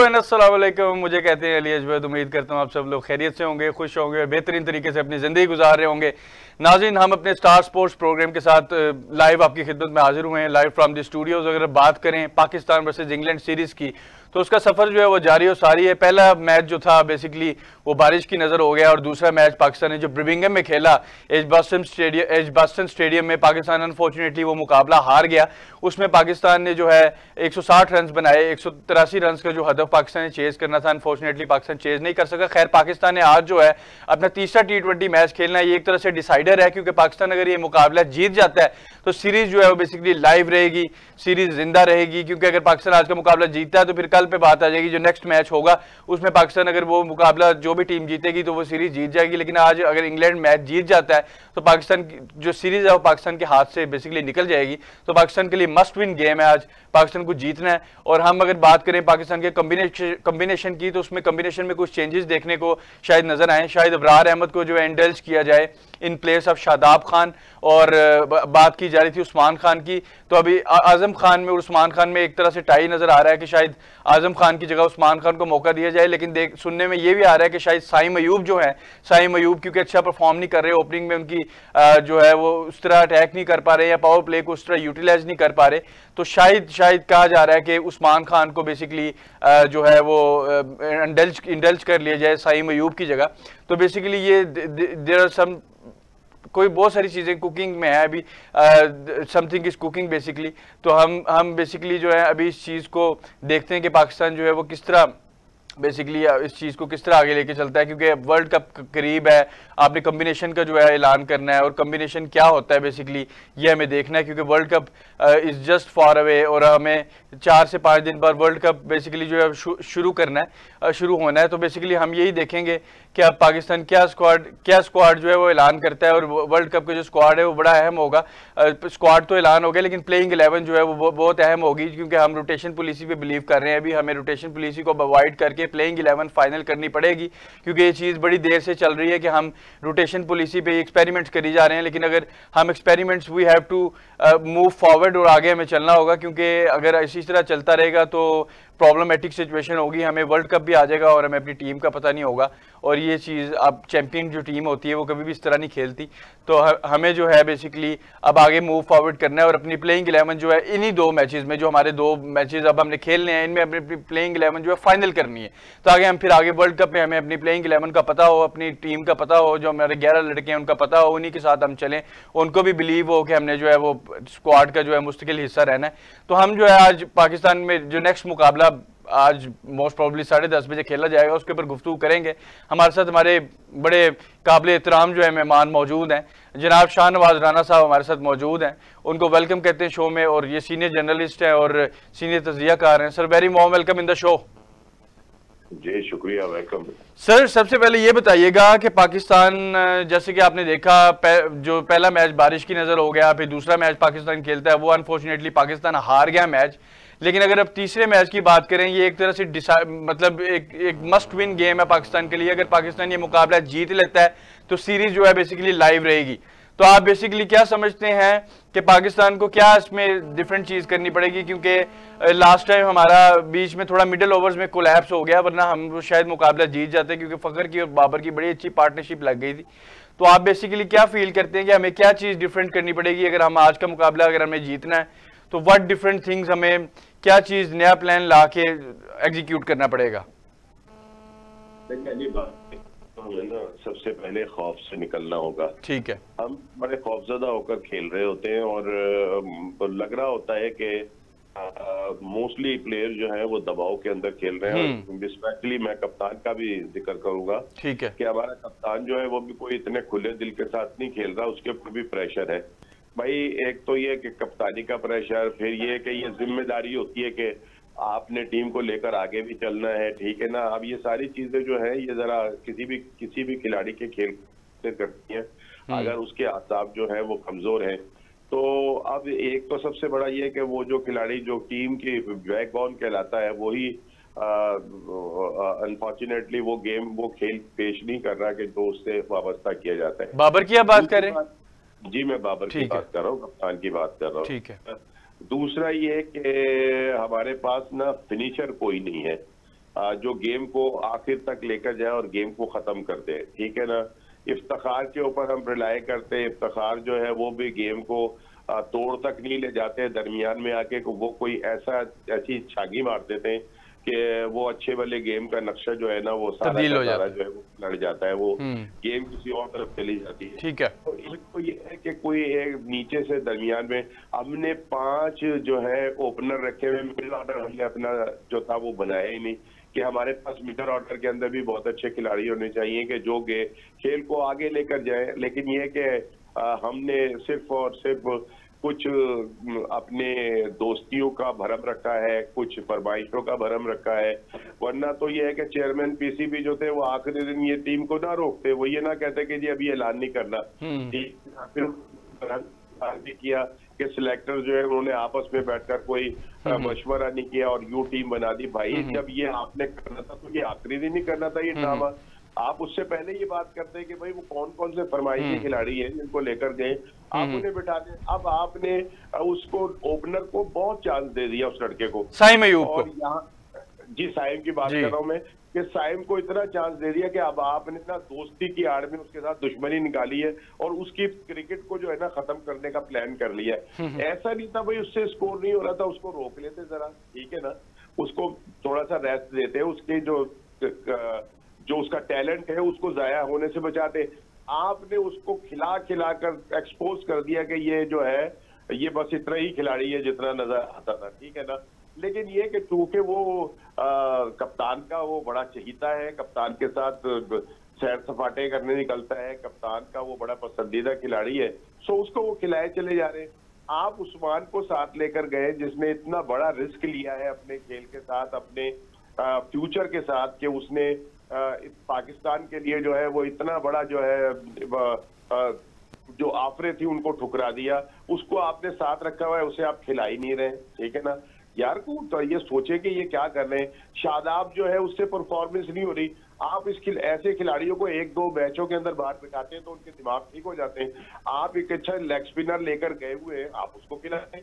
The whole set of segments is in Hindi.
एंड अस्सलाम वालेकुम। मुझे कहते हैं अली अजवैद। उम्मीद करता हूँ आप सब लोग खैरियत से होंगे, खुश होंगे और बेहतरीन तरीके से अपनी ज़िंदगी गुजार रहे होंगे। नाज़रीन, हम अपने स्टार स्पोर्ट्स प्रोग्राम के साथ लाइव आपकी खिदमत में हाजिर हुए हैं, लाइव फ्रॉम द स्टूडियोज़। अगर बात करें पाकिस्तान वर्सेस इंग्लैंड सीरीज़ की, तो उसका सफ़र जो है वो जारी और सारी है। पहला मैच जो था बेसिकली वो बारिश की नज़र हो गया, और दूसरा मैच पाकिस्तान ने जो ब्रिमिंघम में खेला एजबास्टन स्टेडियम में, पाकिस्तान अनफॉर्चुनेटली वो मुकाबला हार गया। उसमें पाकिस्तान ने जो है 160 रन बनाए, 183 रन का जो हदफ पाकिस्तान ने चेज करना था, अनफॉर्चुनेटली पाकिस्तान चेज नहीं कर सका। खैर, पाकिस्तान ने आज जो है अपना तीसरा T20 मैच खेलना है। ये एक तरह से डिसाइडर है, क्योंकि पाकिस्तान अगर ये मुकाबला जीत जाता है तो सीरीज जो है वो बेसिकली लाइव रहेगी, सीरीज जिंदा रहेगी। क्योंकि अगर पाकिस्तान आज का मुकाबला जीतता है तो फिर कल पे बात आ जाएगी, जो नेक्स्ट मैच होगा उसमें पाकिस्तान अगर वो मुकाबला जो भी टीम जीतेगी तो वो सीरीज जीत जाएगी। लेकिन आज अगर इंग्लैंड मैच जीत जाता है तो पाकिस्तान की जो सीरीज है वो पाकिस्तान के हाथ से बेसिकली निकल जाएगी। तो पाकिस्तान के लिए मस्ट विन गेम है, आज पाकिस्तान को जीतना है। और हम अगर बात करें पाकिस्तान के कॉम्बिनेशन की, तो उसमें कॉम्बिनेशन में कुछ चेंजेस देखने को शायद नजर आए। शायद अबरार अहमद को जो है इंडल्ज किया जाए in place of Shadab Khan, और बात की जा रही थी उस्मान खान की। तो अभी आजम खान में और उस्मान खान में एक तरह से टाई नजर आ रहा है कि शायद आजम खान की जगह उस्मान खान को मौका दिया जाए। लेकिन सुनने में ये भी आ रहा है कि शायद साइम अयूब जो है, साइम अयूब क्योंकि अच्छा परफॉर्म नहीं कर रहे, ओपनिंग में उनकी जो है वो उस तरह अटैक नहीं कर पा रहे या पावर प्ले को उस तरह यूटिलाइज नहीं कर पा रहे, तो शायद कहा जा रहा है कि उस्मान खान को बेसिकली जो है वो इंडल्ज कर लिया जाए साइम अयूब की जगह। तो बेसिकली ये देयर आर सम कोई बहुत सारी चीज़ें कुकिंग में है अभी, समथिंग इज कुकिंग बेसिकली। तो हम बेसिकली जो है अभी इस चीज़ को देखते हैं कि पाकिस्तान जो है वो किस तरह बेसिकली इस चीज़ को किस तरह आगे लेके चलता है। क्योंकि वर्ल्ड कप करीब है, आपने कम्बिनेशन का जो है ऐलान करना है, और कम्बिनेशन क्या होता है बेसिकली ये हमें देखना है। क्योंकि world cup is just for away, और हमें 4 से 5 दिन बाद वर्ल्ड कप बेसिकली जो है शुरू करना है, शुरू होना है। तो बेसिकली हम यही देखेंगे कि अब पाकिस्तान क्या स्क्वाड जो है वो ऐलान करता है, और वर्ल्ड कप का जो स्क्वाड है वो बड़ा अहम होगा। स्क्वाड तो ऐलान हो गया, लेकिन प्लेइंग 11 जो है वो बहुत अहम होगी। क्योंकि हम रोटेशन पॉलिसी पे बिलीव कर रहे हैं, अभी हमें रोटेशन पॉलिसी को अवॉइड करके प्लेइंग 11 फाइनल करनी पड़ेगी। क्योंकि ये चीज़ बड़ी देर से चल रही है कि हम रोटेशन पॉलिसी पे एक्सपेरिमेंट्स करी जा रहे हैं, लेकिन अगर हम experiments we have to move forward और आगे हमें चलना होगा। क्योंकि अगर इसी तरह चलता रहेगा तो प्रॉब्लमेटिक सिचुएशन होगी, हमें वर्ल्ड कप भी आ जाएगा और हमें अपनी टीम का पता नहीं होगा। और ये चीज़ अब चैंपियन जो टीम होती है वो कभी भी इस तरह नहीं खेलती। तो हमें जो है बेसिकली अब आगे मूव फॉरवर्ड करना है, और अपनी प्लेइंग 11 जो है इन्हीं 2 मैचेस में, जो हमारे 2 मैचेस अब हमने खेलने हैं, इनमें अपनी प्लेइंग 11 जो है फाइनल करनी है। तो आगे हम फिर आगे वर्ल्ड कप में हमें अपनी प्लेइंग 11 का पता हो, अपनी टीम का पता हो, जो हमारे 11 लड़के हैं उनका पता हो, उन्हीं के साथ हम चलें, उनको भी बिलीव हो कि हमने जो है वो स्क्वाड का जो है मुस्तकिल हिस्सा रहना है। तो हम जो है आज पाकिस्तान में जो नेक्स्ट मुकाबला आज मोस्ट प्रॉब्ली 10:30 बजे खेला जाएगा, उसके ऊपर गुफ्तगू करेंगे। हमारे साथ हमारे बड़े काबिल एहतराम जो है मेहमान मौजूद हैं। जनाब शाहनवाज राना साहब हमारे साथ मौजूद हैं, उनको वेलकम कहते हैं शो में, और ये सीनियर जर्नलिस्ट हैं और सीनियर तज्जियाकार हैं। Sir, very warm welcome in the show. जी शुक्रिया, वेलकम सर। सबसे पहले ये बताइएगा कि पाकिस्तान, जैसे कि आपने देखा जो पहला मैच बारिश की नज़र हो गया, फिर दूसरा मैच पाकिस्तान खेलता है, वो अनफॉर्चुनेटली पाकिस्तान हार गया मैच। लेकिन अगर अब तीसरे मैच की बात करें, ये एक तरह से मतलब एक मस्ट विन गेम है पाकिस्तान के लिए। अगर पाकिस्तान ये मुकाबला जीत लेता है तो सीरीज जो है बेसिकली लाइव रहेगी। तो आप बेसिकली क्या समझते हैं कि पाकिस्तान को क्या इसमें डिफरेंट चीज़ करनी पड़ेगी? क्योंकि लास्ट टाइम हमारा बीच में थोड़ा मिडिल ओवर्स में कोलैप्स हो गया, वरना हम शायद मुकाबला जीत जाते, क्योंकि फ़खर की और बाबर की बड़ी अच्छी पार्टनरशिप लग गई थी। तो आप बेसिकली क्या फील करते हैं कि हमें क्या चीज़ डिफरेंट करनी पड़ेगी अगर हम आज का मुकाबला अगर हमें जीतना है? तो व्हाट डिफरेंट थिंग्स, हमें क्या चीज़ नया प्लान ला के एग्जीक्यूट करना पड़ेगा? ना सबसे पहले खौफ से निकलना होगा। ठीक है। हम बड़े खौफजदा होकर खेल रहे होते हैं, और लग रहा होता है कि मोस्टली प्लेयर जो है वो दबाव के अंदर खेल रहे हैं। स्पेशली मैं कप्तान का भी जिक्र करूंगा। ठीक है। कि हमारा कप्तान जो है वो भी कोई इतने खुले दिल के साथ नहीं खेल रहा, उसके ऊपर भी प्रेशर है भाई। एक तो ये कि कप्तानी का प्रेशर, फिर ये कि ये जिम्मेदारी होती है कि आपने टीम को लेकर आगे भी चलना है, ठीक है ना। अब ये सारी चीजें जो है ये जरा किसी भी खिलाड़ी के खेल से करती हैं, अगर उसके आसाब जो है वो कमजोर हैं। तो अब एक तो सबसे बड़ा ये कि वो जो खिलाड़ी जो टीम की बैकबोन कहलाता है, वही अनफॉर्चुनेटली वो गेम वो खेल पेश नहीं कर रहा कि जो उससे वाबस्ता किया जाता है। बाबर की आप बात कर रहे हैं? जी मैं बाबर की बात कर रहा हूँ, कप्तान की बात कर रहा हूँ। ठीक है। दूसरा ये कि हमारे पास ना फिनिशर कोई नहीं है। जो गेम को आखिर तक लेकर जाए और गेम को खत्म कर दे, ठीक है ना। इफ्तिखार के ऊपर हम रिलाय करते हैं, इफ्तिखार जो है वो भी गेम को तोड़ तक नहीं ले जाते, दरमियान में आके वो कोई ऐसी छागी मार देते हैं कि वो अच्छे वाले गेम का नक्शा जो है ना वो सारा जो है वो लड़ जाता है, वो गेम किसी और तरफ चली जाती है। ठीक है, तो इसको ये है कि कोई एक नीचे से दरमियान में हमने 5 जो है ओपनर रखे हुए, मिडिल ऑर्डर हमने अपना जो था वो बनाया ही नहीं कि हमारे पास मिडिल ऑर्डर के अंदर भी बहुत अच्छे खिलाड़ी होने चाहिए कि जो खेल को आगे लेकर जाए। लेकिन ये कि हमने सिर्फ और सिर्फ कुछ अपने दोस्तियों का भरम रखा है, कुछ फरमाइशों का भरम रखा है, वरना तो ये है कि चेयरमैन पीसीबी जो थे वो आखिरी दिन ये टीम को ना रोकते, वो ये ना कहते कि जी अभी ऐलान नहीं करना। फिर भी किया कि सिलेक्टर जो है उन्होंने आपस में बैठकर कोई मशवरा नहीं किया और यू टीम बना दी। भाई जब ये आपने करना था तो ये आखिरी दिन ही करना था ये ड्रामा। आप उससे पहले ये बात करते हैं कि भाई वो कौन कौन से फरमाइशी खिलाड़ी हैं जिनको लेकर गए, आप उन्हें बिठा दें। अब आपने उसको ओपनर को बहुत चांस दे दिया उस लड़के को, साइम अयूब को। यहाँ जी साइम की बात कर रहा हूँ मैं कि साइम को इतना चांस दे दिया कि अब आपने ना दोस्ती की आड़ में उसके साथ दुश्मनी निकाली है और उसकी क्रिकेट को जो है ना खत्म करने का प्लान कर लिया है। ऐसा नहीं था भाई, उससे स्कोर नहीं हो रहा था, उसको रोक लेते जरा, ठीक है ना, उसको थोड़ा सा रेस्ट देते, उसके जो उसका टैलेंट है उसको जाया होने से बचाते। आपने उसको खिला कर एक्सपोज कर दिया कि ये जो है ये बस इतना ही खिलाड़ी है जितना नजर आता था, ठीक है ना। लेकिन ये कि चूंकि वो कप्तान का वो बड़ा चहीता है, कप्तान के साथ सैर सपाटे करने निकलता है, कप्तान का वो बड़ा पसंदीदा खिलाड़ी है, सो उसको वो खिलाए चले जा रहे हैं। आप उस्मान को साथ लेकर गए जिसने इतना बड़ा रिस्क लिया है अपने खेल के साथ, अपने फ्यूचर के साथ, कि उसने पाकिस्तान के लिए जो है वो इतना बड़ा जो है जो आफरे थी उनको ठुकरा दिया, उसको आपने साथ रखा हुआ है, उसे आप खिला ही नहीं रहे, ठीक है ना यार। को तो ये सोचे कि ये क्या कर रहे हैं। शादाब जो है उससे परफॉर्मेंस नहीं हो रही, आप ऐसे खिलाड़ियों को 1-2 मैचों के अंदर बाहर बिठाते हैं तो उनके दिमाग ठीक हो जाते हैं। आप एक अच्छा लेग स्पिनर लेकर गए हुए हैं, आप उसको खिलाएं,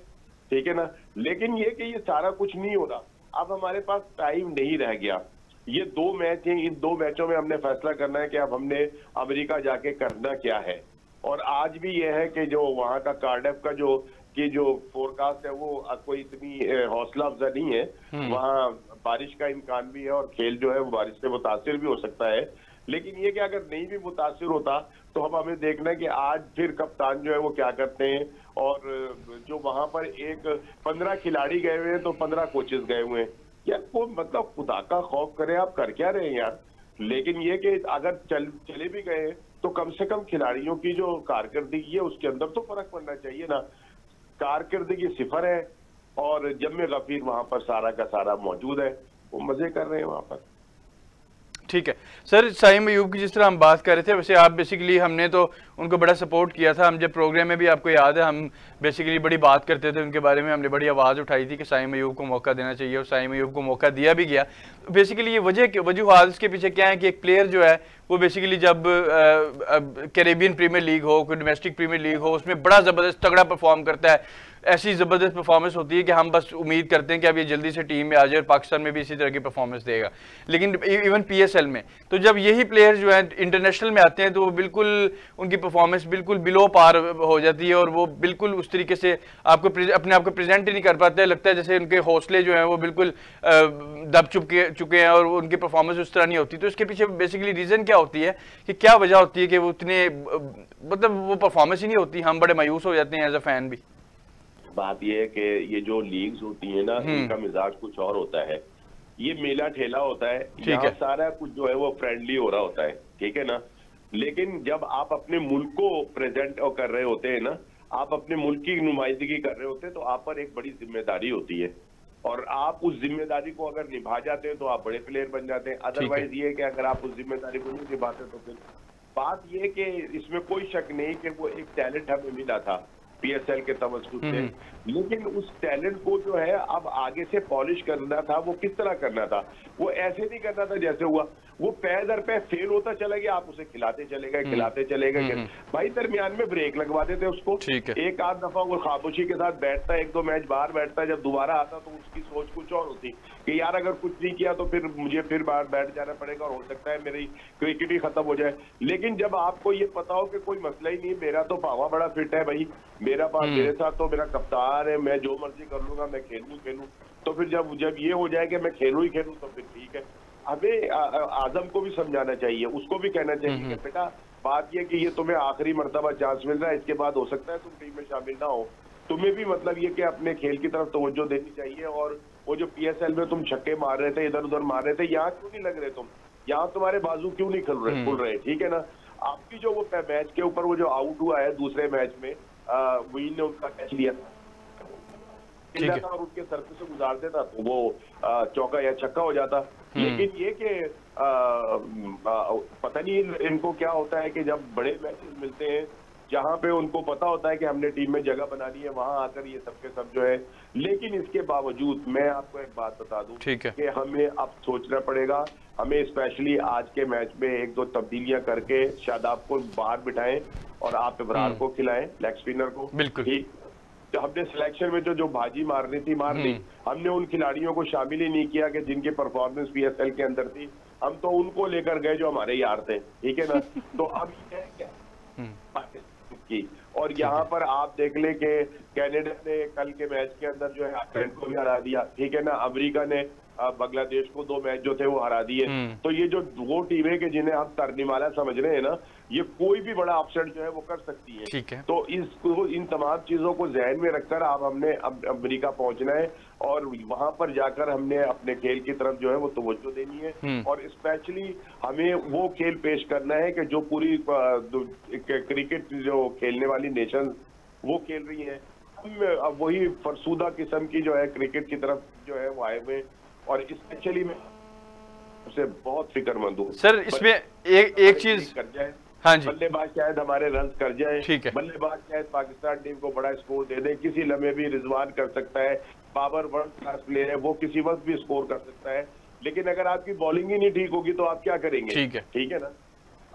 ठीक है ना। लेकिन ये कि ये सारा कुछ नहीं हो रहा। अब हमारे पास टाइम नहीं रह गया, ये 2 मैच हैं, इन 2 मैचों में हमने फैसला करना है कि अब हमने अमेरिका जाके करना क्या है। और आज भी ये है कि जो वहाँ का कार्डिफ का जो फोरकास्ट है वो कोई इतनी हौसला अफजा नहीं है, वहाँ बारिश का इम्कान भी है और खेल जो है वो बारिश से मुतासिर भी हो सकता है। लेकिन ये कि अगर नहीं भी मुतासिर होता तो हमें देखना है कि आज फिर कप्तान जो है वो क्या करते हैं। और जो वहाँ पर 15 खिलाड़ी गए हुए हैं तो 15 कोचेस गए हुए हैं यार, वो मतलब खुदा का खौफ करें, आप कर क्या रहे हैं यार। लेकिन ये कि अगर चले भी गए तो कम से कम खिलाड़ियों की जो कारकर्दगी है उसके अंदर तो फर्क पड़ना चाहिए ना। कारकर्दगी 0 है और जम्मे गफीर वहां पर सारा का सारा मौजूद है, वो मजे कर रहे हैं वहां पर। ठीक है सर, साइम अयूब की जिस तरह हम बात कर रहे थे, वैसे आप बेसिकली हमने तो उनको बड़ा सपोर्ट किया था। हम जब प्रोग्राम में भी आपको याद है हम बेसिकली बड़ी बात करते थे उनके बारे में, हमने बड़ी आवाज़ उठाई थी कि साइम अयूब को मौका देना चाहिए और साइम अयूब को मौका दिया भी गया। बेसिकली ये वजूहात इसके पीछे क्या है कि एक प्लेयर जो है वो बेसिकली जब कैरेबियन प्रीमियर लीग हो, कोई डोमेस्टिक प्रीमियर लीग हो, उसमें बड़ा ज़बरदस्त तगड़ा परफॉर्म करता है, ऐसी ज़बरदस्त परफॉर्मेंस होती है कि हम बस उम्मीद करते हैं कि अब ये जल्दी से टीम में आ जाए और पाकिस्तान में भी इसी तरह की परफॉर्मेंस देगा। लेकिन इवन पीएसएल में तो जब यही प्लेयर जो है इंटरनेशनल में आते हैं तो वो बिल्कुल उनकी परफॉर्मेंस बिल्कुल बिलो पार हो जाती है और वो बिल्कुल उस तरीके से आपको अपने आप को प्रेजेंट ही नहीं कर पाते। लगता है जैसे उनके हौसले जो हैं वो बिल्कुल दब चुके हैं और उनकी परफॉर्मेंस उस तरह नहीं होती। तो इसके पीछे बेसिकली रीज़न क्या होती है कि क्या वजह होती है कि वो उतने मतलब वो परफॉर्मेंस ही नहीं होती, हम बड़े मायूस हो जाते हैं एज अ फैन भी। बात ये है कि ये जो लीग्स होती है ना इनका मिजाज कुछ और होता है, ये मेला ठेला होता है, यहाँ सारा कुछ जो है वो फ्रेंडली हो रहा होता है, ठीक है ना। लेकिन जब आप अपने मुल्क को प्रेजेंट कर रहे होते हैं ना, आप अपने मुल्क की नुमाइंदगी कर रहे होते हैं तो आप पर एक बड़ी जिम्मेदारी होती है और आप उस जिम्मेदारी को अगर निभा जाते हैं तो आप बड़े प्लेयर बन जाते हैं। अदरवाइज ये कि अगर आप उस जिम्मेदारी को नहीं निभाते तो फिर बात ये कि इसमें कोई शक नहीं कि वो एक टैलेंट हमें मिला था पीएसएल के तवज्जुह से, लेकिन उस टैलेंट को जो है अब आगे से पॉलिश करना था। वो किस तरह करना था, वो ऐसे नहीं करना था जैसे हुआ। वो पै दर पे फेल होता चला गया, आप उसे खिलाते चले गए भाई दरमियान में ब्रेक लगवा देते उसको। एक आध दफा वो खामोशी के साथ बैठता, एक दो मैच बाहर बैठता, जब दोबारा आता तो उसकी सोच कुछ और होती कि यार अगर कुछ नहीं किया तो फिर मुझे फिर बाहर बैठ जाना पड़ेगा और हो सकता है मेरी क्रिकेट ही खत्म हो जाए। लेकिन जब आपको ये पता हो कि कोई मसला ही नहीं, मेरा तो पावा बड़ा फिट है भाई, मेरे साथ तो मेरा कप्तान है, मैं जो मर्जी कर लूंगा, मैं खेलूं, तो फिर जब ये हो जाए कि मैं खेलूं ही खेलूं तो फिर ठीक है। हमें आजम को भी समझाना चाहिए, उसको भी कहना चाहिए कि बेटा बात ये कि ये तुम्हें आखिरी मर्तबा चांस मिल रहा है, इसके बाद हो सकता है तुम टीम में शामिल ना हो, तुम्हें भी मतलब ये कि अपने खेल की तरफ तवज्जो देनी चाहिए। और वो जो PSL में तुम छक्के मार रहे थे, इधर उधर मार रहे थे, यहाँ क्यों नहीं लग रहे तुम, यहाँ तुम्हारे बाजू क्यों नहीं खुल रहे, ठीक है ना। आपकी जो वो मैच के ऊपर वो जो आउट हुआ है दूसरे मैच में, विन ने उनका कैच लिया था और उनके सर्कल से गुजार देता तो वो चौका या छक्का हो जाता। लेकिन ये कि पता नहीं इनको क्या होता है कि जब बड़े मैचेस मिलते हैं जहां पे उनको पता होता है कि हमने टीम में जगह बनानी है, वहां आकर ये सबके सब जो है। लेकिन इसके बावजूद मैं आपको एक बात बता दूं कि हमें अब सोचना पड़ेगा, हमें स्पेशली आज के मैच में एक दो तब्दीलियां करके शादाब को बाहर बिठाएं और आप इब्रार को खिलाएं, लेग स्पिनर को। बिल्कुल हमने सिलेक्शन में जो भाजी मारनी थी मार ली, हमने उन खिलाड़ियों को शामिल ही नहीं किया कि जिनकी परफॉर्मेंस PSL के अंदर थी, हम तो उनको लेकर गए जो हमारे यार थे, ठीक है ना। तो अब ये क्या की, और यहाँ पर आप देख ले कि कनाडा ने कल के मैच के अंदर जो है आयरलैंड को भी हरा दिया, ठीक है ना। अमेरिका ने बांग्लादेश को 2 मैच जो थे वो हरा दिए। तो ये जो वो टीमें के जिन्हें हम तरनीमाला समझ रहे हैं ना, ये कोई भी बड़ा अपसेट जो है वो कर सकती है, ठीक है। तो इन तमाम चीजों को ज़हन में रखकर हमने अमेरिका पहुंचना है और वहां पर जाकर हमने अपने खेल की तरफ जो है वो तवज्जो देनी है और स्पेशली हमें वो खेल पेश करना है कि जो पूरी क्रिकेट जो खेलने वाली नेशन वो खेल रही है। हम वही फरसूदा किस्म की जो है क्रिकेट की तरफ जो है वो आए हुए, और स्पेशली मैं उससे बहुत फिक्रमंद हूँ सर। इसमें एक चीज कर जाए, हाँ जी, बल्लेबाज शायद हमारे रन कर जाए, ठीक है, बल्लेबाज शायद पाकिस्तान टीम को बड़ा स्कोर दे दे, किसी लम्हे भी रिजवान कर सकता है, बाबर वर्ल्ड क्लास प्लेयर है, वो किसी वक्त भी स्कोर कर सकता है। लेकिन अगर आपकी बॉलिंग ही नहीं ठीक होगी तो आप क्या करेंगे, ठीक है ना।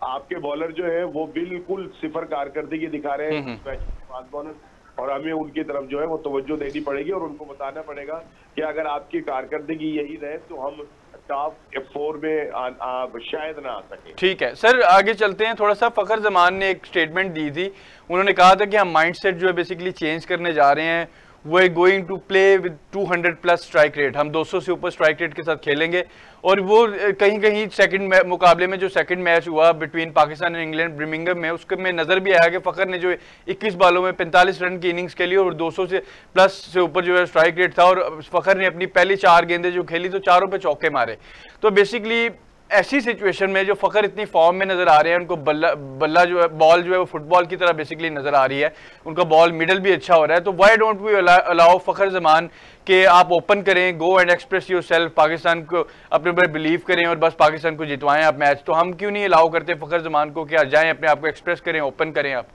आपके बॉलर जो है वो बिल्कुल सिफर कारकर्दगी दिखा रहे हैं फास्ट बॉलर, और हमें उनकी तरफ जो है वो तवज्जो देनी पड़ेगी और उनको बताना पड़ेगा कि अगर आपकी कारकर्दगी यही रहे तो हम टॉप 4 में शायद ना आ सके। ठीक है सर, आगे चलते हैं। थोड़ा सा फखर जमान ने एक स्टेटमेंट दी थी, उन्होंने कहा था कि हम माइंडसेट जो है बेसिकली चेंज करने जा रहे हैं, वो going to play with 200+ strike rate, हम 200 से ऊपर स्ट्राइक रेट के साथ खेलेंगे। और वो कहीं कहीं सेकंड मुकाबले में जो सेकंड मैच हुआ बिटवीन पाकिस्तान एंड इंग्लैंड ब्रिमिंघम में, उसके में नजर भी आया कि फखर ने जो 21 बालों में 45 रन की इनिंग्स खेली और 200 से प्लस से ऊपर जो है स्ट्राइक रेट था, और फखर ने अपनी पहली 4 गेंदें जो खेली तो चारों पे चौके मारे। तो बेसिकली ऐसी सिचुएशन में जो फखर इतनी फॉर्म में नजर आ रहे हैं, उनको बल्ला जो है, बॉल जो है वो फुटबॉल की तरह बेसिकली नजर आ रही है, उनका बॉल मिडल भी अच्छा हो रहा है, तो व्हाई डोंट वी अलाउ फखर जमान कि आप ओपन करें, go and express yourself, Pakistan को अपने ऊपर बिलीव करें और बस पाकिस्तान को जितवाएं आप मैच। तो हम क्यों नहीं अलाउ करते फखर जमान को कि आप जाएं, अपने आप को एक्सप्रेस करें, ओपन करें आप?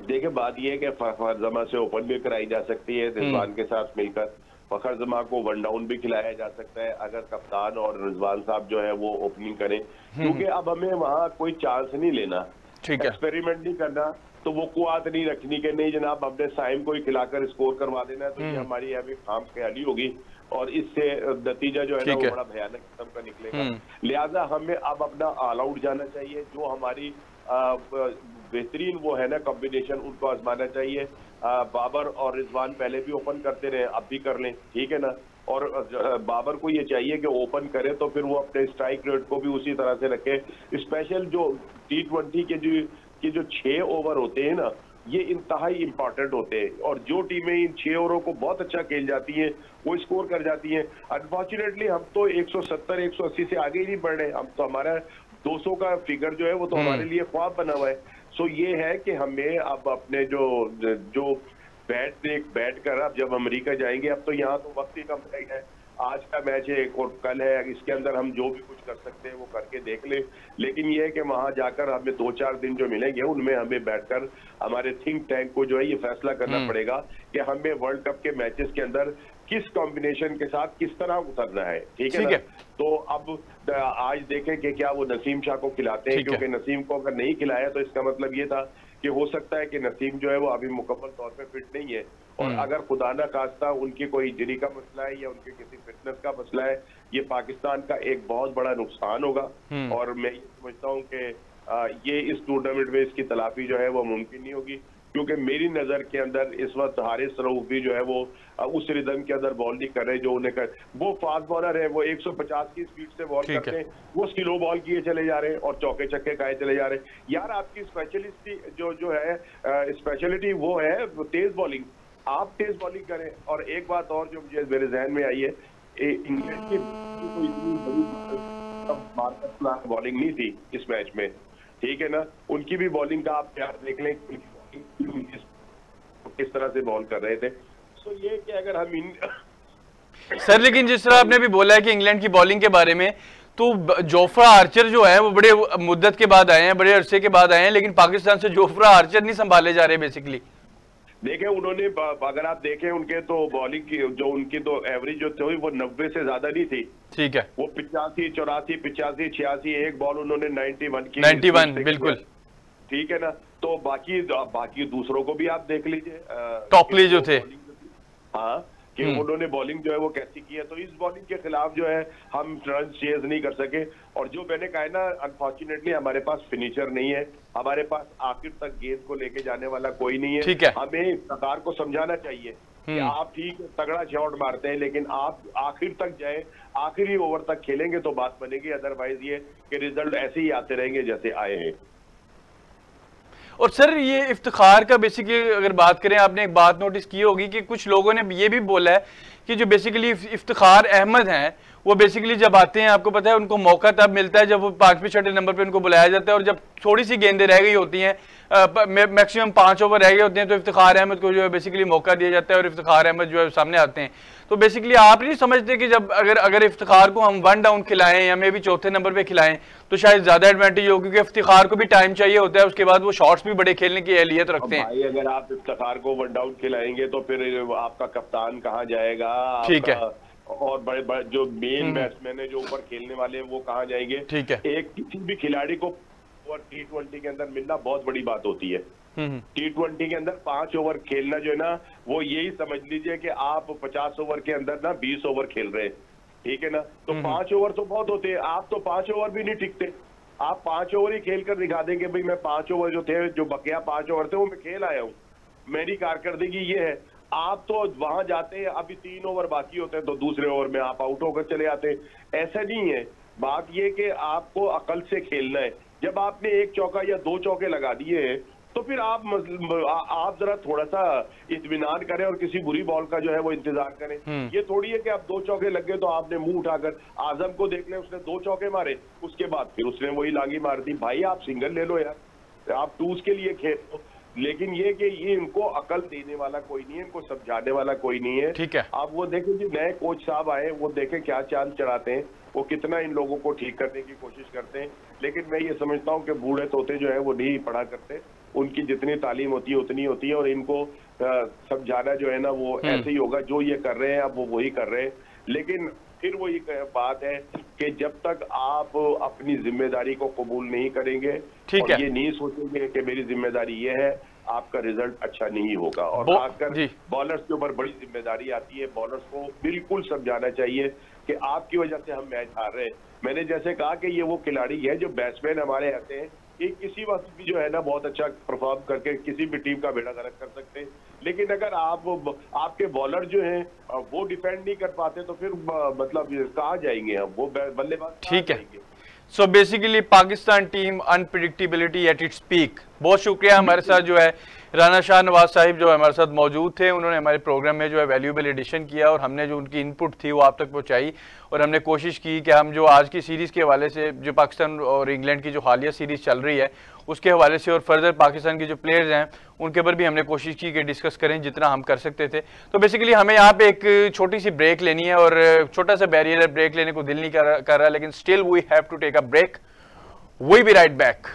देखिए बात यह है कि फखर जमान से ओपन भी कराई जा सकती है रिजवान के साथ मिलकर, फखर जमा को 1 डाउन भी खिलाया जा सकता है अगर कप्तान और रिजवान साहब जो है वो ओपनिंग करें, क्योंकि अब हमें वहां कोई चांस नहीं लेना, एक्सपेरिमेंट नहीं करना, तो वो कुआत नहीं रखनी कि नहीं जनाब हमने साइम को ही खिलाकर स्कोर करवा देना है, तो ये हमारी अभी खाम ख्याली होगी और इससे नतीजा जो है ना वो बड़ा भयानक किस्म का निकलेगा। लिहाजा हमें अब अपना ऑल आउट जाना चाहिए, जो हमारी बेहतरीन वो है ना कॉम्बिनेशन, उनको आजमाना चाहिए। बाबर और रिजवान पहले भी ओपन करते रहे, अब भी कर लें, ठीक है ना। और बाबर को ये चाहिए कि ओपन करे तो फिर वो अपने स्ट्राइक रेट को भी उसी तरह से रखे। स्पेशल जो T20 के जो 6 ओवर होते हैं ना, ये इंतहाई इंपॉर्टेंट होते हैं, और जो टीमें इन 6 ओवरों को बहुत अच्छा खेल जाती हैं वो स्कोर कर जाती हैं। अनफॉर्चुनेटली हम तो 170-180 से आगे ही नहीं बढ़ रहे, हम तो हमारा 200 का फिगर जो है वो तो हमारे लिए ख्वाब बना हुआ है। सो ये है कि हमें अब अपने जो बैट कर, अब जब अमेरिका जाएंगे, अब तो यहाँ तो वक्त ही कम रह गया है, आज का मैच है एक और कल है, इसके अंदर हम जो भी कुछ कर सकते हैं वो करके देख ले। लेकिन ये है कि वहां जाकर हमें 2-4 दिन जो मिलेंगे उनमें हमें बैठकर हमारे थिंक टैंक को जो है ये फैसला करना पड़ेगा कि हमें वर्ल्ड कप के मैचेस के अंदर किस कॉम्बिनेशन के साथ किस तरह उतरना है, ठीक है ना। तो अब आज देखें कि क्या वो नसीम शाह को खिलाते हैं, क्योंकि नसीम को अगर नहीं खिलाया तो इसका मतलब ये था कि हो सकता है कि नसीम जो है वो अभी मुकम्मल तौर पे फिट नहीं है, और अगर खुदा न खास्ता उनकी कोई इंजरी का मसला है या उनके किसी फिटनेस का मसला है, ये पाकिस्तान का एक बहुत बड़ा नुकसान होगा। और मैं ये समझता हूँ कि ये इस टूर्नामेंट में इसकी तलाफी जो है वो मुमकिन नहीं होगी, क्योंकि मेरी नजर के अंदर इस वक्त हारिस रऊफ भी जो है वो उस रिदम के अंदर बॉल नहीं कर रहे जो उन्हें कर। वो फास्ट बॉलर है, वो 150 की स्पीड से बॉल करते हैं, वो स्लो बॉल किए चले जा रहे हैं और चौके छक्के खाए चले जा रहे हैं। यार आपकी स्पेशलिस्ट जो है स्पेशलिटी वो है तेज बॉलिंग, आप तेज बॉलिंग करें। और एक बात और जो मुझे मेरे जहन में आई है, इंग्लैंड की कोई इतनी बड़ी बॉलिंग नहीं थी इस मैच में, ठीक है ना। उनकी भी बॉलिंग का आप प्यार देख लें किस तरह से बॉल कर रहे थे। तो ये कि अगर हम सर, लेकिन जिस तरह आपने भी बोला है कि इंग्लैंड की बॉलिंग के बारे में, तो जोफ्रा आर्चर जो है वो बड़े मुद्दत के बाद आए हैं, बड़े अरसे के बाद आए हैं, लेकिन पाकिस्तान से जोफ्रा आर्चर नहीं संभाले जा रहे बेसिकली। देखें उन्होंने, अगर आप देखें उनके तो बॉलिंग की जो उनकी तो एवरेज जो थी वो 90 से ज्यादा नहीं थी, ठीक है। वो 85, 84, 85, 86, एक बॉल उन्होंने 91 की, 91 बिल्कुल, ठीक है ना। तो बाकी दूसरों को भी आप देख लीजिए, टॉपली जो थे, हाँ, कि उन्होंने बॉलिंग जो है वो कैसी की है। तो इस बॉलिंग के खिलाफ जो है हम रन चेज नहीं कर सके। और जो मैंने कहा है ना, अनफॉर्चुनेटली हमारे पास फिनिशर नहीं है, हमारे पास आखिर तक गेंद को लेके जाने वाला कोई नहीं है, ठीक है। हमें सरकार को समझाना चाहिए कि आप ठीक तगड़ा शॉट मारते हैं, लेकिन आप आखिर तक जाए, आखिरी ओवर तक खेलेंगे तो बात बनेगी, अदरवाइज ये कि रिजल्ट ऐसे ही आते रहेंगे जैसे आए हैं। और सर, ये इफ्तिखार का बेसिकली अगर बात करें, आपने एक बात नोटिस की होगी कि कुछ लोगों ने ये भी बोला है कि जो बेसिकली इफ्तिखार अहमद हैं, वो बेसिकली जब आते हैं, आपको पता है उनको मौका तब मिलता है जब वो 5वें 6वें नंबर पे उनको बुलाया जाता है, और जब थोड़ी सी गेंदें रह गई होती हैं, मैक्सिमम 5 ओवर रह गए होते हैं, तो इफ्तिखार अहमद को जो है बेसिकली मौका दिया जाता है और इफ्तिखार अहमद जो है सामने आते हैं। तो बेसिकली आप नहीं समझते कि जब अगर इफ्तिखार को हम 1 डाउन खिलाएं या मे भी 4थे नंबर पे खिलाएं तो शायद ज्यादा एडवांटेज हो, क्योंकि इफ्तिखार को भी टाइम चाहिए होता है, उसके बाद वो शॉट्स भी बड़े खेलने की अहलियत रखते हैं। भाई अगर आप इफ्तिखार को 1 डाउन खिलाएंगे तो फिर आपका कप्तान कहाँ जाएगा, ठीक है, और बड़े जो मेन बैट्समैन है जो ऊपर खेलने वाले हैं वो कहाँ जाएंगे, ठीक है। एक किसी भी खिलाड़ी को T20 के अंदर मिलना बहुत बड़ी बात होती है। T20 के अंदर 5 ओवर खेलना जो है ना, वो यही समझ लीजिए कि आप 50 ओवर के अंदर ना 20 ओवर खेल रहे हैं, ठीक है ना। तो 5 ओवर तो बहुत होते हैं, आप तो 5 ओवर भी नहीं टिकते। आप 5 ओवर ही खेल कर दिखा देंगे भाई मैं 5 ओवर जो थे, जो बकिया 5 ओवर थे वो मैं खेल आया हूँ, मेरी कारकर्दगी ये है। आप तो वहां जाते हैं, अभी 3 ओवर बाकी होते हैं तो दूसरे ओवर में आप आउट होकर चले आते हैं। ऐसा नहीं है, बात ये कि आपको अकल से खेलना है। जब आपने 1 चौका या 2 चौके लगा दिए हैं तो फिर आप जरा थोड़ा सा इत्मीनान करें और किसी बुरी बॉल का जो है वो इंतजार करें। ये थोड़ी है कि आप 2 चौके लग गए तो आपने मुंह उठाकर, आजम को देख लें, उसने 2 चौके मारे, उसके बाद फिर उसने वही लागी मार दी। भाई आप सिंगल ले लो यार, आप टूस के लिए खेलो। लेकिन ये कि ये इनको अकल देने वाला कोई नहीं है, इनको समझाने वाला कोई नहीं है, ठीक है। आप वो देखें जो नए कोच साहब आए, वो देखें क्या चांद चढ़ाते हैं, वो कितना इन लोगों को ठीक करने की कोशिश करते हैं। लेकिन मैं ये समझता हूँ कि बूढ़े तोते जो है वो नहीं पढ़ा करते, उनकी जितनी तालीम होती है उतनी होती है, और इनको समझाना जो है ना वो ऐसे ही होगा, जो ये कर रहे हैं अब वो वही कर रहे हैं। लेकिन फिर वो ये बात है कि जब तक आप अपनी जिम्मेदारी को कबूल नहीं करेंगे और ये नहीं सोचेंगे कि मेरी जिम्मेदारी ये है, आपका रिजल्ट अच्छा नहीं होगा। और खासकर बॉलर्स के ऊपर बड़ी जिम्मेदारी आती है। बॉलर्स को बिल्कुल समझाना चाहिए कि आपकी वजह से हम मैच हार रहे हैं। मैंने जैसे कहा कि ये वो खिलाड़ी है जो बैट्समैन हमारे आते हैं, कि किसी वक्त भी जो है ना बहुत अच्छा परफॉर्म करके किसी भी टीम का बेड़ा गर्क कर सकते हैं। लेकिन अगर आपके बॉलर जो हैं वो डिफेंड नहीं कर पाते तो फिर मतलब कहाँ जाएंगे हम, वो बल्लेबाज, ठीक है। So basically Pakistan team unpredictability at its peak. बहुत शुक्रिया, हमारे साथ जो है राना शाह नवाज साहिब जो हमारे साथ मौजूद थे, उन्होंने हमारे प्रोग्राम में जो है वैल्यूएबल एडिशन किया और हमने जो उनकी इनपुट थी वो आप तक पहुंचाई, और हमने कोशिश की कि हम जो आज की सीरीज़ के हवाले से, जो पाकिस्तान और इंग्लैंड की जो हालिया सीरीज़ चल रही है उसके हवाले से, और फर्दर पाकिस्तान के जो प्लेयर्स हैं उनके ऊपर भी हमने कोशिश की कि डिस्कस करें जितना हम कर सकते थे। तो बेसिकली हमें यहाँ पे एक छोटी सी ब्रेक लेनी है, और छोटा सा बैरियर ब्रेक लेने को दिल नहीं कर रहा, लेकिन still we have to take a break. We be right back.